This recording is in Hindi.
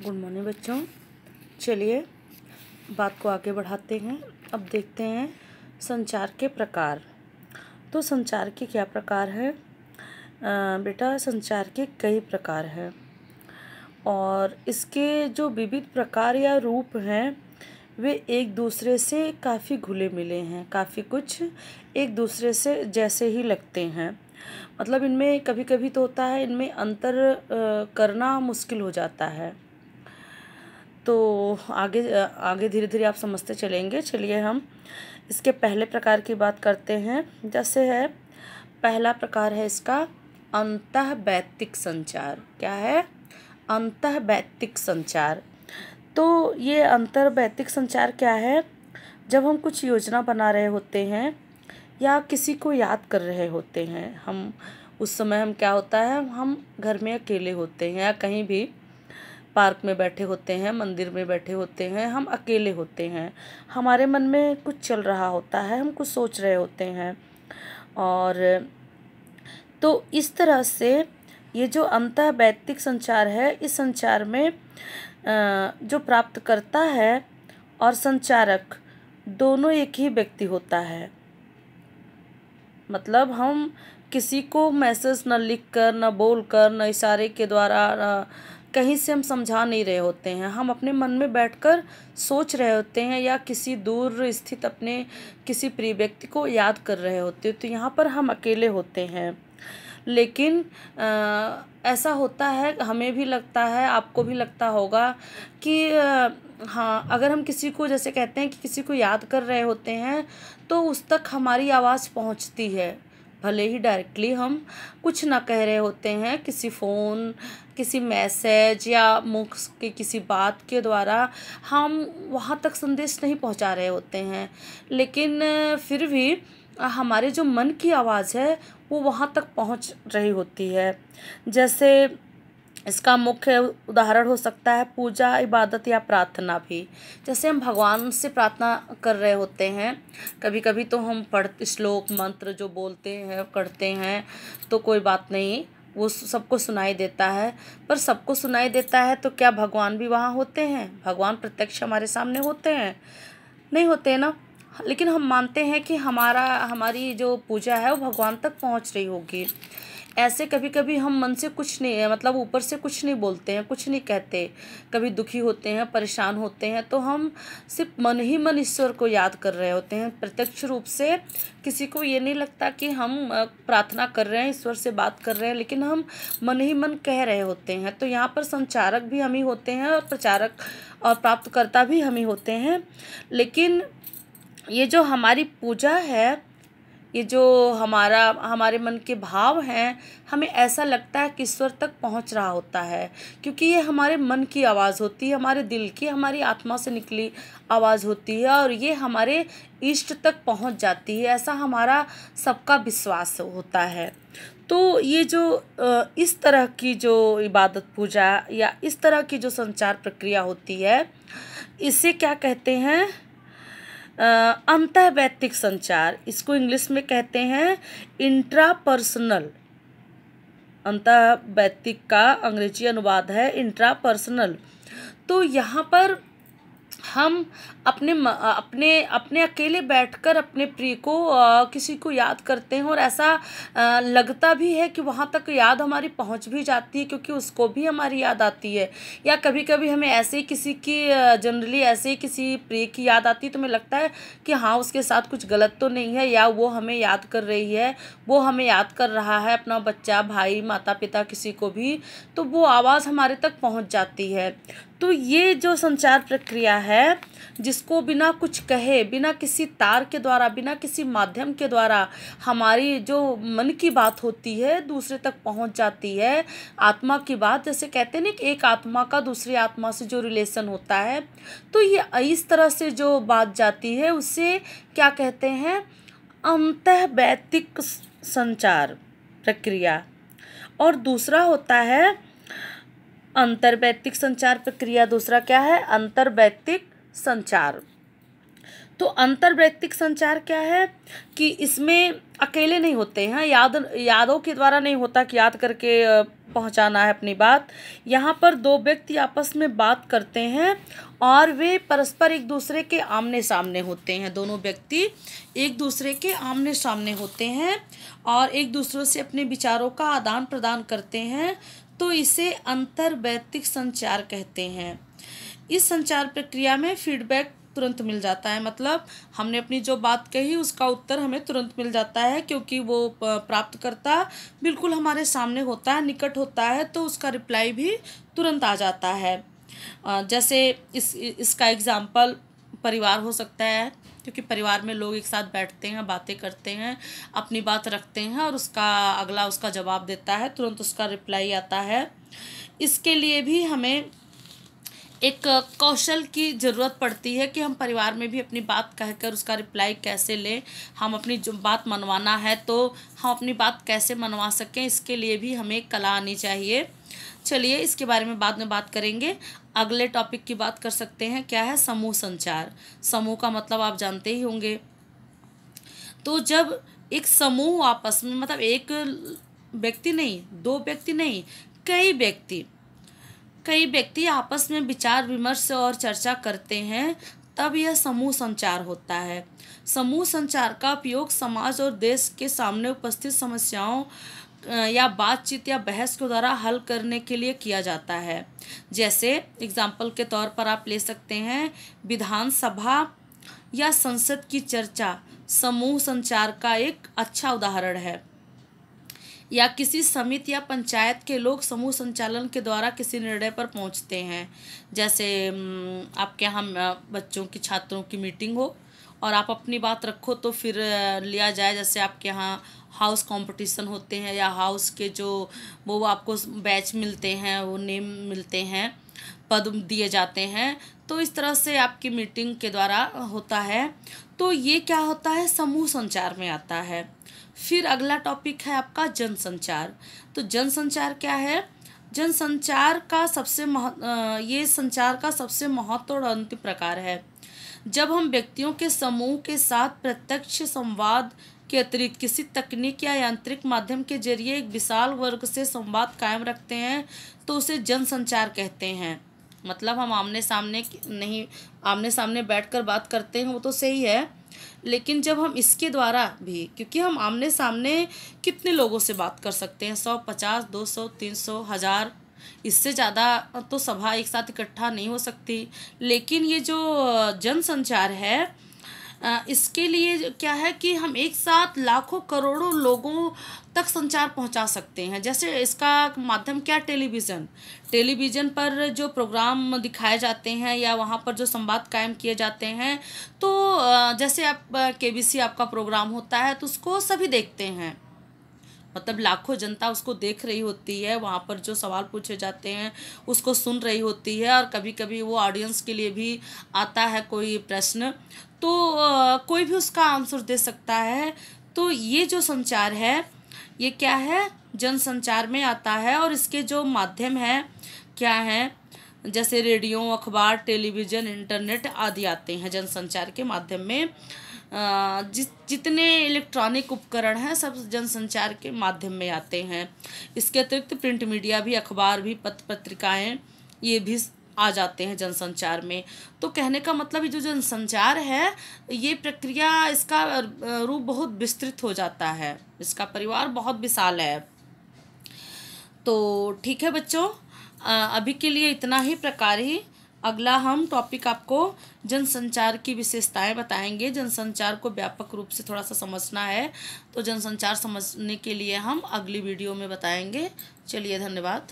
गुड मॉर्निंग बच्चों। चलिए बात को आगे बढ़ाते हैं। अब देखते हैं संचार के प्रकार। तो संचार के क्या प्रकार है बेटा? संचार के कई प्रकार हैं और इसके जो विविध प्रकार या रूप हैं वे एक दूसरे से काफ़ी घुले मिले हैं, काफ़ी कुछ एक दूसरे से जैसे ही लगते हैं। मतलब इनमें कभी कभी तो होता है इनमें अंतर करना मुश्किल हो जाता है। तो आगे आगे धीरे धीरे आप समझते चलेंगे। चलिए हम इसके पहले प्रकार की बात करते हैं। जैसे है पहला प्रकार है इसका अंतःवैयक्तिक संचार। क्या है? अंतःवैयक्तिक संचार। तो ये अंतर्वैयक्तिक संचार क्या है? जब हम कुछ योजना बना रहे होते हैं या किसी को याद कर रहे होते हैं, हम उस समय हम क्या होता है, हम घर में अकेले होते हैं या कहीं भी पार्क में बैठे होते हैं, मंदिर में बैठे होते हैं, हम अकेले होते हैं, हमारे मन में कुछ चल रहा होता है, हम कुछ सोच रहे होते हैं। और तो इस तरह से ये जो अंतःवैयक्तिक संचार है, इस संचार में जो प्राप्तकर्ता है और संचारक दोनों एक ही व्यक्ति होता है। मतलब हम किसी को मैसेज न लिख कर, न बोल कर, न इशारे के द्वारा, न कहीं से हम समझा नहीं रहे होते हैं। हम अपने मन में बैठकर सोच रहे होते हैं या किसी दूर स्थित अपने किसी प्रिय व्यक्ति को याद कर रहे होते हैं। तो यहाँ पर हम अकेले होते हैं। लेकिन ऐसा होता है, हमें भी लगता है, आपको भी लगता होगा कि हाँ, अगर हम किसी को, जैसे कहते हैं कि किसी को याद कर रहे होते हैं तो उस तक हमारी आवाज़ पहुंचती है। भले ही डायरेक्टली हम कुछ ना कह रहे होते हैं, किसी फ़ोन, किसी मैसेज या मुख की किसी बात के द्वारा हम वहाँ तक संदेश नहीं पहुंचा रहे होते हैं, लेकिन फिर भी हमारे जो मन की आवाज़ है वो वहाँ तक पहुँच रही होती है। जैसे इसका मुख्य उदाहरण हो सकता है पूजा, इबादत या प्रार्थना भी। जैसे हम भगवान से प्रार्थना कर रहे होते हैं, कभी कभी तो हम श्लोक मंत्र जो बोलते हैं करते हैं तो कोई बात नहीं, वो सबको सुनाई देता है। पर सबको सुनाई देता है तो क्या भगवान भी वहाँ होते हैं? भगवान प्रत्यक्ष हमारे सामने होते हैं? नहीं होते ना। लेकिन हम मानते हैं कि हमारी जो पूजा है वो भगवान तक पहुंच रही होगी। ऐसे कभी कभी हम मन से कुछ नहीं, मतलब ऊपर से कुछ नहीं बोलते हैं, कुछ नहीं कहते। कभी दुखी होते हैं, परेशान होते हैं तो हम सिर्फ मन ही मन ईश्वर को याद कर रहे होते हैं। प्रत्यक्ष रूप से किसी को ये नहीं लगता कि हम प्रार्थना कर रहे हैं, ईश्वर से बात कर रहे हैं, लेकिन हम मन ही मन कह रहे होते हैं। तो यहाँ पर संचारक भी हम ही होते हैं और प्रचारक और प्राप्तकर्ता भी हम ही होते हैं। लेकिन ये जो हमारी पूजा है, ये जो हमारे मन के भाव हैं, हमें ऐसा लगता है कि ईश्वर तक पहुंच रहा होता है, क्योंकि ये हमारे मन की आवाज़ होती है, हमारे दिल की, हमारी आत्मा से निकली आवाज़ होती है और ये हमारे इष्ट तक पहुंच जाती है, ऐसा हमारा सबका विश्वास होता है। तो ये जो इस तरह की जो इबादत, पूजा या इस तरह की जो संचार प्रक्रिया होती है, इसे क्या कहते हैं? अंतःवैयक्तिक संचार। इसको इंग्लिश में कहते हैं इंट्रापर्सनल। अंतःवैयक्तिक का अंग्रेजी अनुवाद है इंट्रापर्सनल। तो यहाँ पर हम अपने अकेले बैठकर अपने प्रिय को किसी को याद करते हैं और ऐसा लगता भी है कि वहाँ तक याद हमारी पहुँच भी जाती है, क्योंकि उसको भी हमारी याद आती है। या कभी कभी हमें ऐसे ही किसी की जनरली ऐसे ही किसी प्रिय की याद आती है तो हमें लगता है कि हाँ, उसके साथ कुछ गलत तो नहीं है, या वो हमें याद कर रही है, वो हमें याद कर रहा है, अपना बच्चा, भाई, माता पिता, किसी को भी, तो वो आवाज़ हमारे तक पहुँच जाती है। तो ये जो संचार प्रक्रिया है, जिसको बिना कुछ कहे, बिना किसी तार के द्वारा, बिना किसी माध्यम के द्वारा हमारी जो मन की बात होती है दूसरे तक पहुंच जाती है, आत्मा की बात, जैसे कहते हैं ना कि एक आत्मा का दूसरी आत्मा से जो रिलेशन होता है, तो ये इस तरह से जो बात जाती है उसे क्या कहते हैं? अंतःवैयक्तिक संचार प्रक्रिया। और दूसरा होता है अंतर्वैयक्तिक संचार प्रक्रिया। दूसरा क्या है? अंतर्वैयक्तिक संचार। तो अंतर्वैयक्तिक संचार क्या है कि इसमें अकेले नहीं होते हैं, यादों के द्वारा नहीं होता कि याद करके पहुंचाना है अपनी बात। यहाँ पर दो व्यक्ति आपस में बात करते हैं और वे परस्पर एक दूसरे के आमने सामने होते हैं। दोनों व्यक्ति एक दूसरे के आमने सामने होते हैं और एक दूसरे से अपने विचारों का आदान प्रदान करते हैं, तो इसे अंतर्वैयक्तिक संचार कहते हैं। इस संचार प्रक्रिया में फीडबैक तुरंत मिल जाता है, मतलब हमने अपनी जो बात कही उसका उत्तर हमें तुरंत मिल जाता है, क्योंकि वो प्राप्तकर्ता बिल्कुल हमारे सामने होता है, निकट होता है, तो उसका रिप्लाई भी तुरंत आ जाता है। जैसे इसका एग्जाम्पल परिवार हो सकता है, क्योंकि परिवार में लोग एक साथ बैठते हैं, बातें करते हैं, अपनी बात रखते हैं और अगला उसका जवाब देता है, तुरंत उसका रिप्लाई आता है। इसके लिए भी हमें एक कौशल की ज़रूरत पड़ती है कि हम परिवार में भी अपनी बात कहकर उसका रिप्लाई कैसे लें। हम अपनी जो बात मनवाना है तो हम अपनी बात कैसे मनवा सकें, इसके लिए भी हमें एक कला आनी चाहिए। चलिए इसके बारे में बाद में बात करेंगे। अगले टॉपिक की बात कर सकते हैं, क्या है समूह संचार। समूह का मतलब आप जानते ही होंगे। तो जब एक समूह आपस में, मतलब एक व्यक्ति नहीं, दो व्यक्ति नहीं, कई व्यक्ति आपस में विचार विमर्श और चर्चा करते हैं, तब यह समूह संचार होता है। समूह संचार का उपयोग समाज और देश के सामने उपस्थित समस्याओं या बातचीत या बहस के द्वारा हल करने के लिए किया जाता है। जैसे एग्जाम्पल के तौर पर आप ले सकते हैं, विधानसभा या संसद की चर्चा समूह संचार का एक अच्छा उदाहरण है। या किसी समिति या पंचायत के लोग समूह संचालन के द्वारा किसी निर्णय पर पहुंचते हैं। जैसे आपके यहाँ बच्चों की, छात्रों की मीटिंग हो और आप अपनी बात रखो तो फिर लिया जाए। जैसे आपके यहाँ हाउस कंपटीशन होते हैं या हाउस के जो वो आपको बैच मिलते हैं, वो नेम मिलते हैं, पद दिए जाते हैं, तो इस तरह से आपकी मीटिंग के द्वारा होता है। तो ये क्या होता है, समूह संचार में आता है। फिर अगला टॉपिक है आपका जनसंचार। तो जनसंचार क्या है? जनसंचार का ये संचार का सबसे महत्व और अंतिम प्रकार है। जब हम व्यक्तियों के समूह के साथ प्रत्यक्ष संवाद के अतिरिक्त किसी तकनीक या यांत्रिक माध्यम के जरिए एक विशाल वर्ग से संवाद कायम रखते हैं, तो उसे जनसंचार कहते हैं। मतलब हम आमने सामने बैठकर बात करते हैं, वो तो सही है, लेकिन जब हम इसके द्वारा भी, क्योंकि हम आमने सामने कितने लोगों से बात कर सकते हैं, 100, 50, 200, 300, 1000, इससे ज़्यादा तो सभा एक साथ इकट्ठा नहीं हो सकती। लेकिन ये जो जनसंचार है, इसके लिए क्या है कि हम एक साथ लाखों करोड़ों लोगों तक संचार पहुंचा सकते हैं। जैसे इसका माध्यम क्या, टेलीविज़न पर जो प्रोग्राम दिखाए जाते हैं या वहाँ पर जो संवाद कायम किए जाते हैं, तो जैसे आप केबीसी आपका प्रोग्राम होता है तो उसको सभी देखते हैं, मतलब लाखों जनता उसको देख रही होती है, वहाँ पर जो सवाल पूछे जाते हैं उसको सुन रही होती है, और कभी कभी वो ऑडियंस के लिए भी आता है कोई प्रश्न, तो कोई भी उसका आंसर दे सकता है। तो ये जो संचार है, ये क्या है, जनसंचार में आता है। और इसके जो माध्यम है क्या है, जैसे रेडियो, अखबार, टेलीविज़न, इंटरनेट आदि आते हैं जनसंचार के माध्यम में। जितने इलेक्ट्रॉनिक उपकरण हैं सब जनसंचार के माध्यम में आते हैं। इसके अतिरिक्त प्रिंट मीडिया भी, अखबार भी, पत्र पत्रिकाएँ, ये भी आ जाते हैं जनसंचार में। तो कहने का मतलब ये जो जनसंचार है, ये प्रक्रिया, इसका रूप बहुत विस्तृत हो जाता है, इसका परिवार बहुत विशाल है। तो ठीक है बच्चों, अभी के लिए इतना ही प्रकार ही। अगला हम टॉपिक आपको जनसंचार की विशेषताएं बताएंगे। जनसंचार को व्यापक रूप से थोड़ा सा समझना है, तो जनसंचार समझने के लिए हम अगली वीडियो में बताएंगे। चलिए, धन्यवाद।